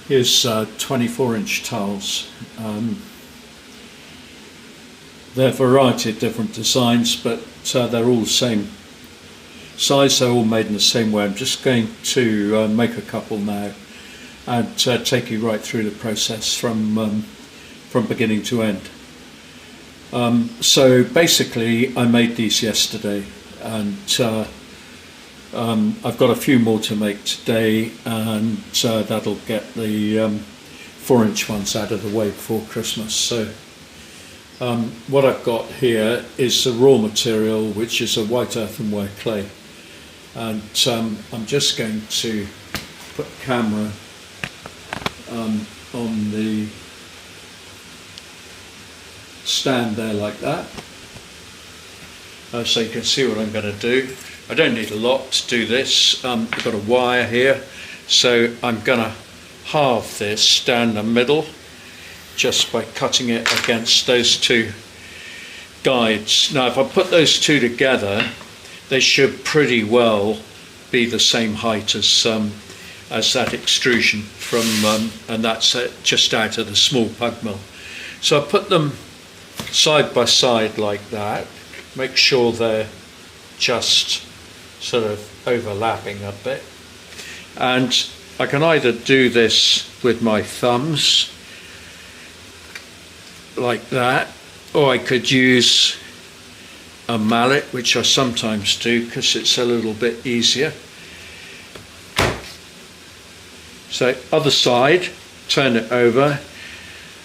Here's 24-inch tiles. They're a variety of different designs, but they're all the same size. They're all made in the same way. I'm just going to make a couple now and take you right through the process from beginning to end. So basically, I made these yesterday, and I've got a few more to make today, and that'll get the 4-inch ones out of the way before Christmas. So what I've got here is the raw material, which is a white earthenware clay, and I'm just going to put the camera on the stand there like that, so you can see what I'm going to do. I don't need a lot to do this. I've got a wire here, so I'm going to halve this down the middle just by cutting it against those two guides. Now if I put those two together, they should pretty well be the same height as that extrusion from, and that's just out of the small pug mill. So I put them side by side like that, make sure they're just sort of overlapping a bit, and I can either do this with my thumbs like that, or I could use a mallet, which I sometimes do because it's a little bit easier. So other side, turn it over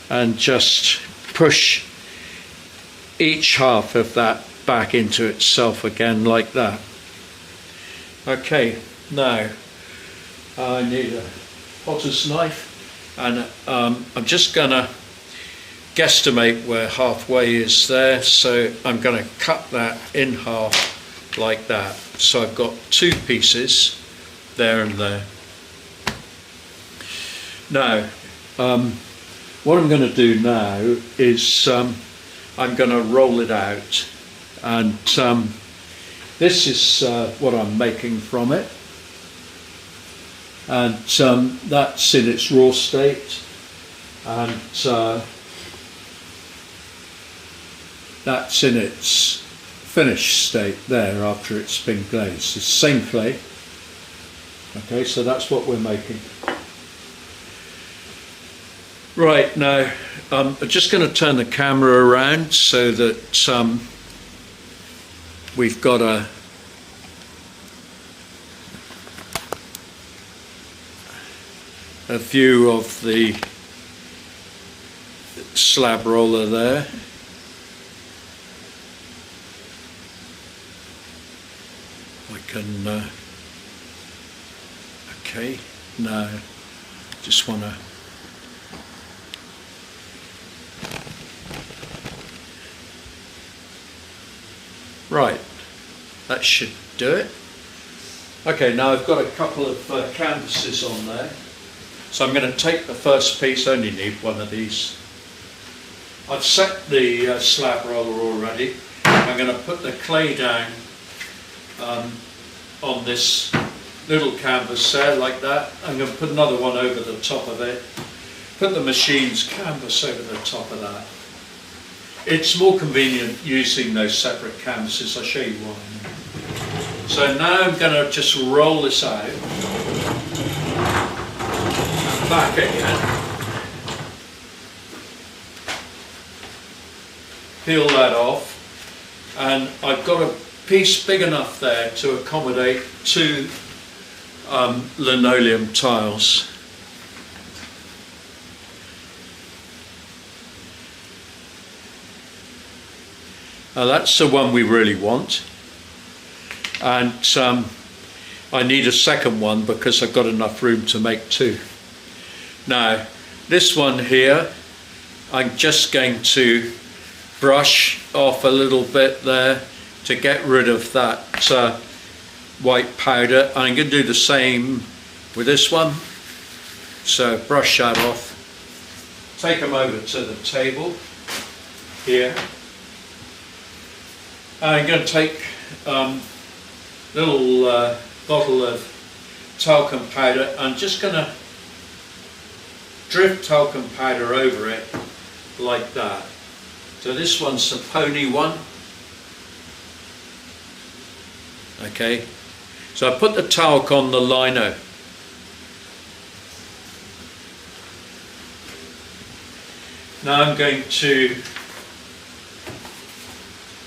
and just push each half of that back into itself again like that. Okay, now I need a potter's knife, and I'm just gonna guesstimate where halfway is there, so I'm gonna cut that in half like that. So I've got two pieces there and there. Now what I'm going to do now is I'm going to roll it out, and this is what I'm making from it, and that's in its raw state, and that's in its finished state there after it's been glazed. It's the same clay. Okay, so that's what we're making. Right, now I'm just going to turn the camera around so that we've got a view of the slab roller there. I can, okay, now just want to right, that should do it. Okay, now I've got a couple of canvases on there. So I'm going to take the first piece, I only need one of these. I've set the slab roller already. I'm going to put the clay down on this little canvas there like that. I'm going to put another one over the top of it. Put the machine's canvas over the top of that. It's more convenient using those separate canvases. I'll show you why. So now I'm going to just roll this out and back again. Peel that off, and I've got a piece big enough there to accommodate two linoleum tiles. That's the one we really want, and I need a second one because I've got enough room to make two. Now this one here, I'm just going to brush off a little bit there to get rid of that white powder. I'm going to do the same with this one, so brush that off, take them over to the table here. I'm going to take a little bottle of talcum powder. I'm just going to drift talcum powder over it like that. So this one's the pony one. Okay, so I put the talc on the lino. Now I'm going to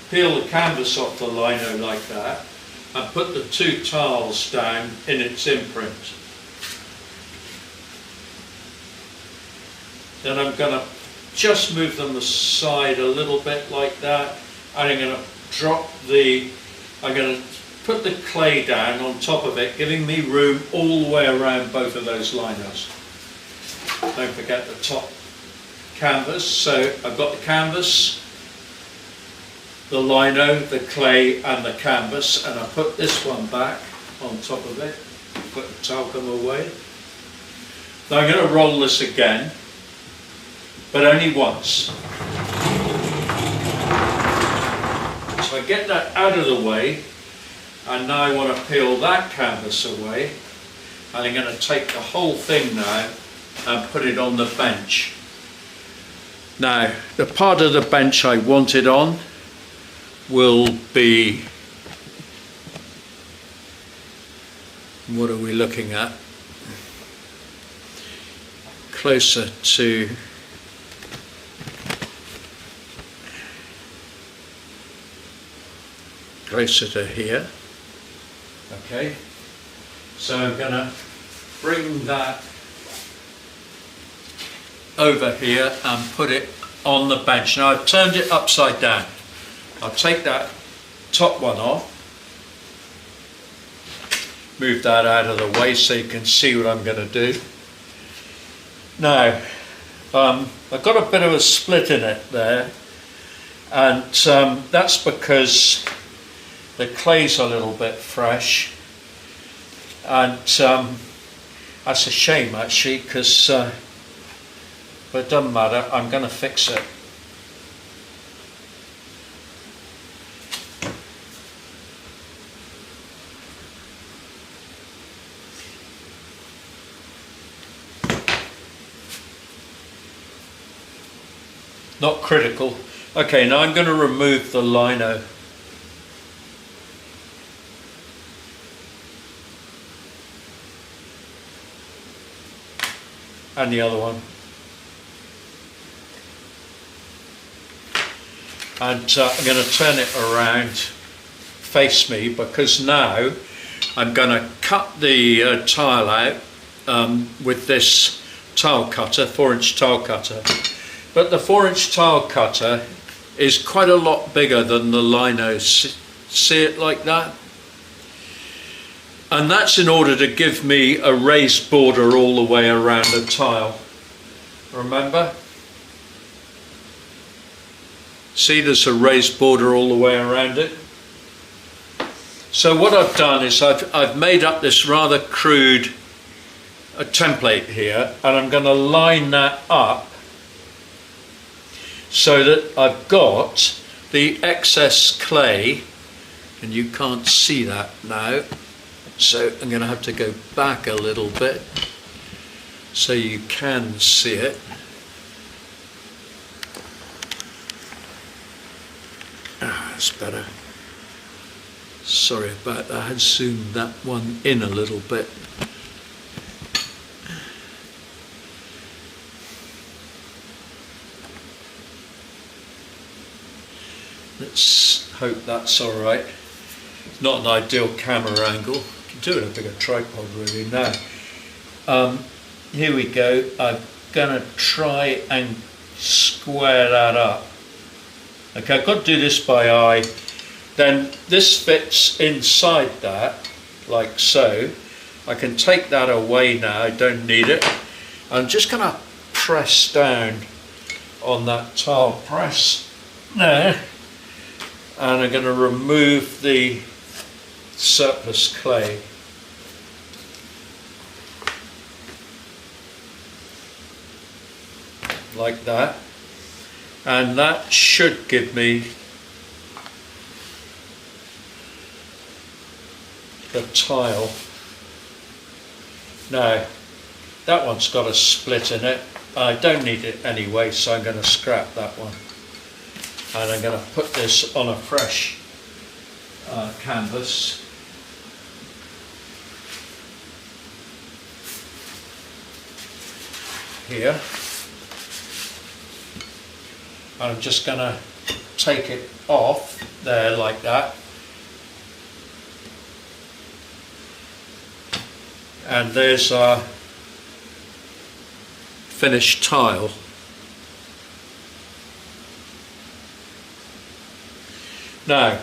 peel the canvas off the lino like that and put the two tiles down in its imprint. Then I'm going to just move them aside a little bit like that, and I'm going to put the clay down on top of it, giving me room all the way around both of those linos. Don't forget the top canvas. So I've got the canvas, the lino, the clay and the canvas, and I put this one back on top of it, put the talcum away. Now I'm going to roll this again, but only once. So I get that out of the way, and now I want to peel that canvas away, and I'm going to take the whole thing now and put it on the bench. Now, the part of the bench I want it on will be, what are we looking at? Closer to here. Okay, so I'm going to bring that over here and put it on the bench. Now I've turned it upside down. I'll take that top one off, move that out of the way so you can see what I'm going to do. Now I've got a bit of a split in it there, and that's because the clay's a little bit fresh, and that's a shame actually, because but it doesn't matter, I'm going to fix it. Not critical. Okay, now I'm going to remove the lino. And the other one. And I'm going to turn it around, face me, because now I'm going to cut the tile out with this tile cutter, 4-inch tile cutter. But the 4-inch tile cutter is quite a lot bigger than the lino. See it like that? And that's in order to give me a raised border all the way around the tile. Remember? See, there's a raised border all the way around it. So what I've done is I've made up this rather crude template here, and I'm going to line that up so that I've got the excess clay, and you can't see that now, so I'm going to have to go back a little bit so you can see it. That's better. Sorry about that, I had zoomed that one in a little bit. Let's hope that's all right. Not an ideal camera angle. You can do it a bigger tripod really now. Here we go. I'm going to try and square that up. Okay, I've got to do this by eye. Then this fits inside that, like so. I can take that away now, I don't need it. I'm just going to press down on that tile press there. And I'm going to remove the surplus clay. Like that. And that should give me the tile. Now, that one's got a split in it. I don't need it anyway, so I'm going to scrap that one. And I'm going to put this on a fresh canvas. Here. I'm just going to take it off there like that. And there's our finished tile. Now,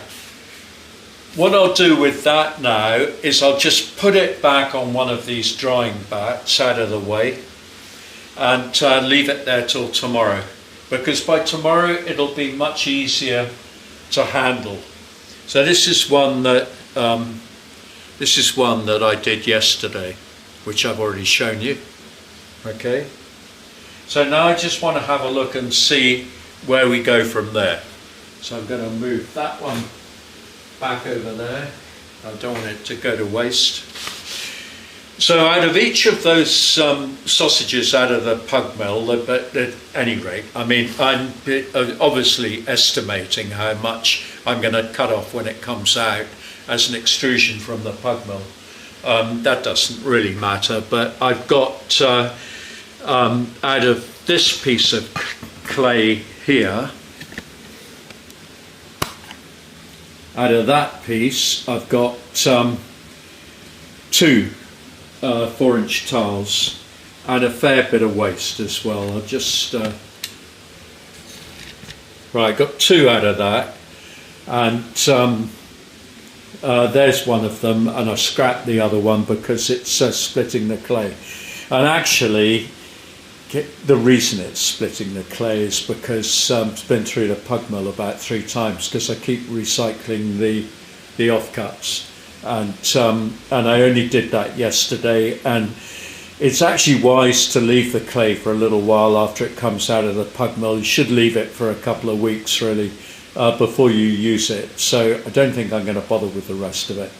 what I'll do with that now is I'll just put it back on one of these drying bats out of the way and leave it there till tomorrow, because by tomorrow it'll be much easier to handle. So this is one that I did yesterday, which I've already shown you. Okay, so now I just want to have a look and see where we go from there. So I'm going to move that one back over there. I don't want it to go to waste. So out of each of those sausages out of the pug mill, but at any rate, I mean, I'm obviously estimating how much I'm going to cut off when it comes out as an extrusion from the pug mill. That doesn't really matter, but I've got out of this piece of clay here, out of that piece I've got two 4-inch tiles and a fair bit of waste as well. I'll just right, got two out of that, and there's one of them, and I scrapped the other one because it's splitting the clay. And actually the reason it's splitting the clay is because it's been through the pug mill about 3 times, because I keep recycling the offcuts, and I only did that yesterday. And it's actually wise to leave the clay for a little while after it comes out of the pug mill. You should leave it for a couple of weeks really before you use it. So I don't think I'm going to bother with the rest of it.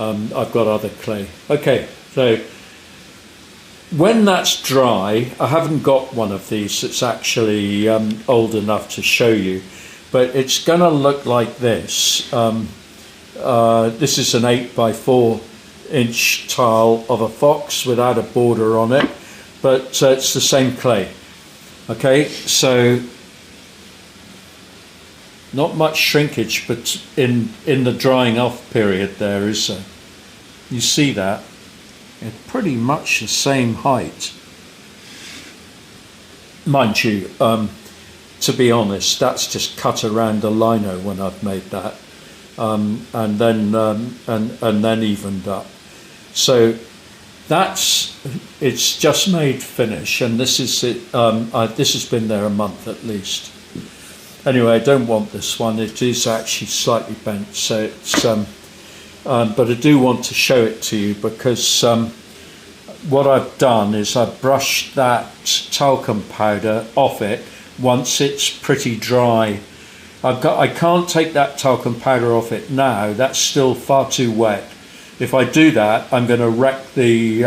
I've got other clay. Okay, so when that's dry, I haven't got one of these that's actually old enough to show you, but it's going to look like this. This is an 8x4-inch tile of a fox without a border on it, but it's the same clay. Okay, so not much shrinkage, but in the drying off period there is you see that it's pretty much the same height, mind you. To be honest, that's just cut around the lino when I've made that, and then evened up. So it's just made finish, and this is it. This has been there a month at least. Anyway, I don't want this one. It is actually slightly bent, so it's but I do want to show it to you, because what I've done is I've brushed that talcum powder off it once it's pretty dry. I can't take that talcum powder off it now. That's still far too wet. If I do that, I'm going to wreck the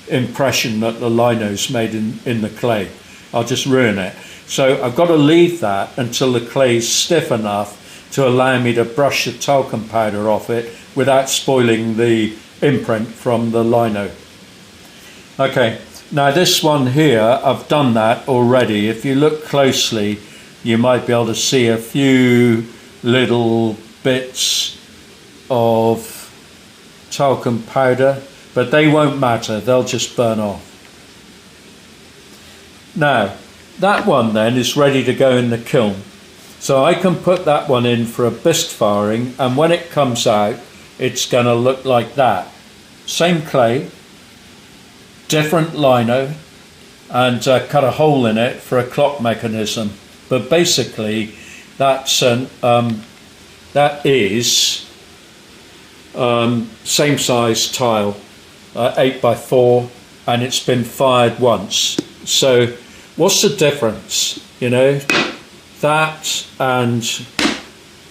impression that the lino's made in the clay. I'll just ruin it. So I've got to leave that until the clay's stiff enough to allow me to brush the talcum powder off it without spoiling the imprint from the lino. Okay, now this one here, I've done that already. If you look closely, you might be able to see a few little bits of talcum powder, but they won't matter, they'll just burn off. Now, that one then is ready to go in the kiln. So I can put that one in for a bisque firing, and when it comes out, it's going to look like that. Same clay, different lino, and cut a hole in it for a clock mechanism. But basically, that's that is same size tile, 8x4, and it's been fired once. So what's the difference? You know, that and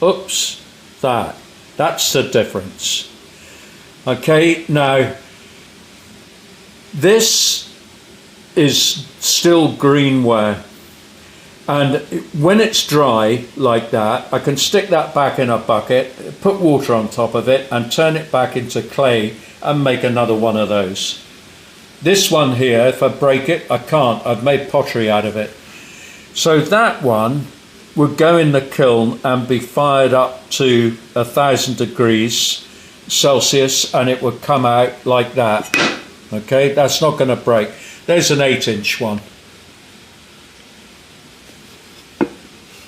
oops, that. That's the difference. Okay, now this is still green ware. And when it's dry like that, I can stick that back in a bucket, put water on top of it and turn it back into clay and make another one of those. This one here, if I break it, I can't. I've made pottery out of it. So that one would go in the kiln and be fired up to 1,000 degrees Celsius, and it would come out like that. Okay, that's not going to break. There's an 8-inch one.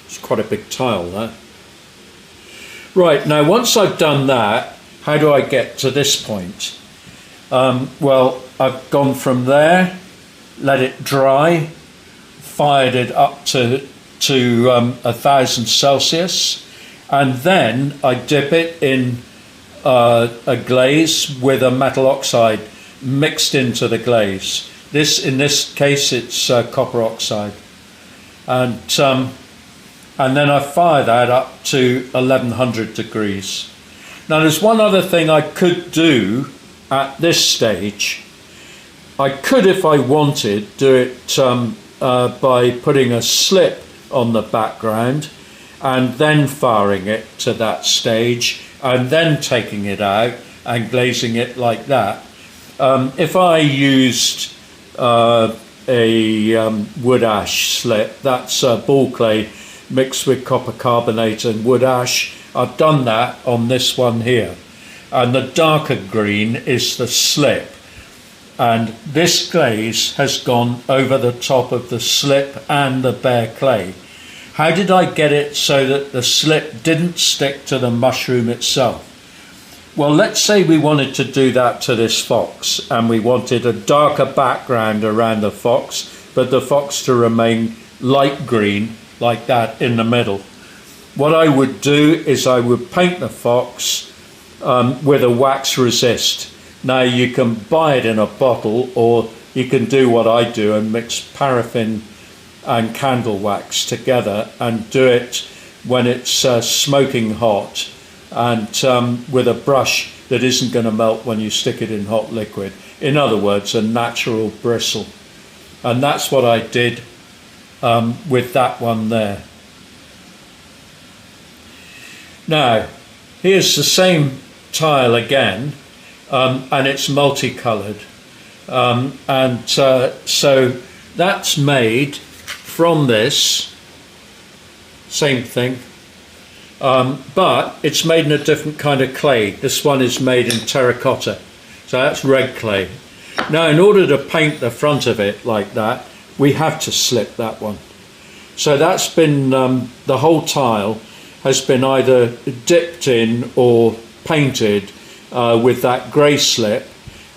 It's quite a big tile there. Right, now once I've done that, how do I get to this point? Well, I've gone from there, let it dry, fired it up to 1,000 Celsius, and then I dip it in a glaze with a metal oxide mixed into the glaze. In this case, it's copper oxide, and then I fire that up to 1100 degrees. Now, there's one other thing I could do at this stage. I could, if I wanted, do it by putting a slip on the background and then firing it to that stage and then taking it out and glazing it like that. If I used a wood ash slip, that's ball clay mixed with copper carbonate and wood ash. I've done that on this one here, and the darker green is the slip, and this glaze has gone over the top of the slip and the bare clay. How did I get it so that the slip didn't stick to the mushroom itself? Well, let's say we wanted to do that to this fox, and we wanted a darker background around the fox, but the fox to remain light green like that in the middle. What I would do is I would paint the fox with a wax resist. Now, you can buy it in a bottle, or you can do what I do and mix paraffin and candle wax together and do it when it's smoking hot, and with a brush that isn't going to melt when you stick it in hot liquid. In other words, a natural bristle. And that's what I did with that one there. Now, here's the same tile again, and it's multicolored. So that's made from this, same thing, but it's made in a different kind of clay. This one is made in terracotta, so that's red clay. Now, in order to paint the front of it like that, we have to slip that one. So that's been, the whole tile has been either dipped in or painted with that grey slip,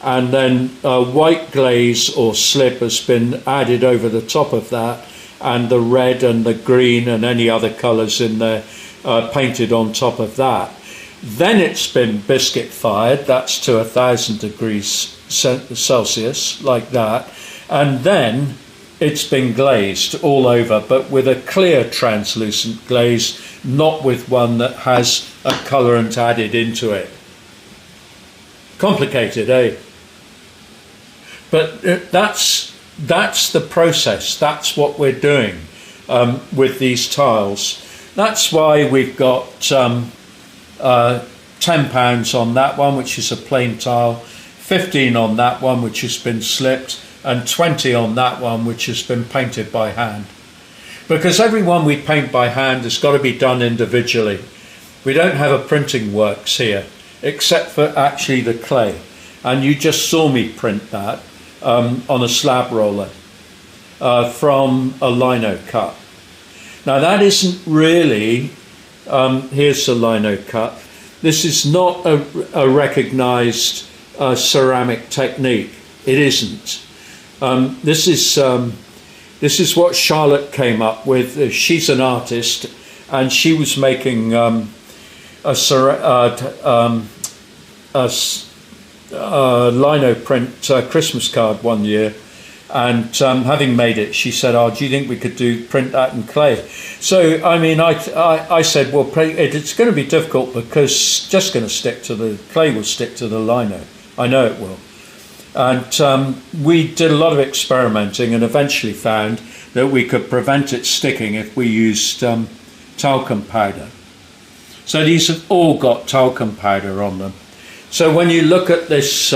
and then white glaze or slip has been added over the top of that, and the red and the green and any other colours in there painted on top of that. Then it's been biscuit fired, that's to 1,000 degrees Celsius, like that, and then it's been glazed all over, but with a clear translucent glaze, not with one that has a colourant added into it. Complicated, eh? But that's the process. That's what we're doing with these tiles. That's why we've got £10 on that one, which is a plain tile, 15 on that one, which has been slipped, and 20 on that one, which has been painted by hand. Because every one we paint by hand has got to be done individually. We don't have a printing works here, except for actually the clay. And you just saw me print that on a slab roller from a lino cut. Now, that isn't really, here's the lino cut. This is not a recognised ceramic technique. It isn't. This is what Charlotte came up with. She's an artist, and she was making a lino print Christmas card one year, and having made it, she said, "Oh, do you think we could print that in clay?" So I mean, I said, well, it's going to be difficult because it's just going to stick to the clay. Will stick to the lino. I know it will. And we did a lot of experimenting and eventually found that we could prevent it sticking if we used talcum powder. So these have all got talcum powder on them. So when you look at this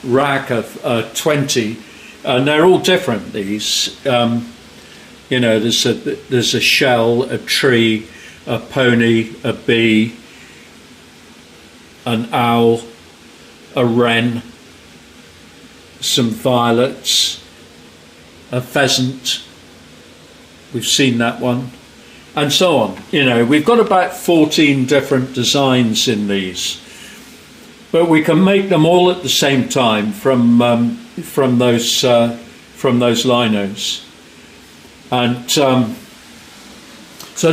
rack of 20, and they're all different, these, you know, there's a shell, a tree, a pony, a bee, an owl, a wren, some violets, a pheasant, we've seen that one, and so on. You know, we've got about 14 different designs in these, but we can make them all at the same time from those linos. And so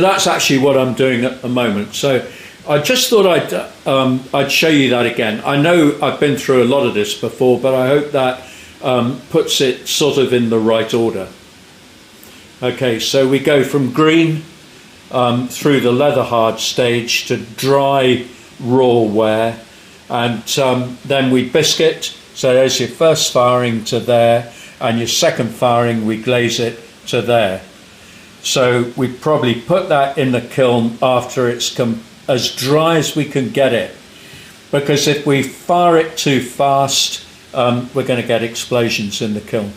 that's actually what I'm doing at the moment. So I just thought I'd show you that again. I know I've been through a lot of this before, but I hope that puts it sort of in the right order. Okay, so we go from green through the leather hard stage to dry raw wear, and then we biscuit. So there's your first firing to there, and your second firing we glaze it to there. So we probably put that in the kiln after it's as dry as we can get it, because if we fire it too fast, we're going to get explosions in the kiln.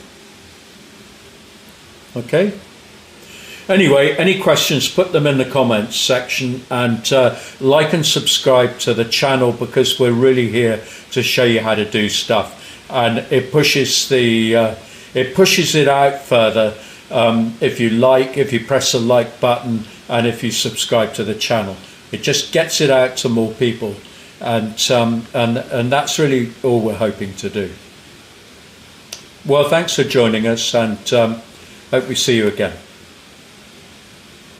Okay. Anyway, any questions, put them in the comments section, and like and subscribe to the channel, because we're really here to show you how to do stuff, and it pushes it out further if you press the like button and if you subscribe to the channel. It just gets it out to more people, and that's really all we're hoping to do. Well, thanks for joining us, and hope we see you again.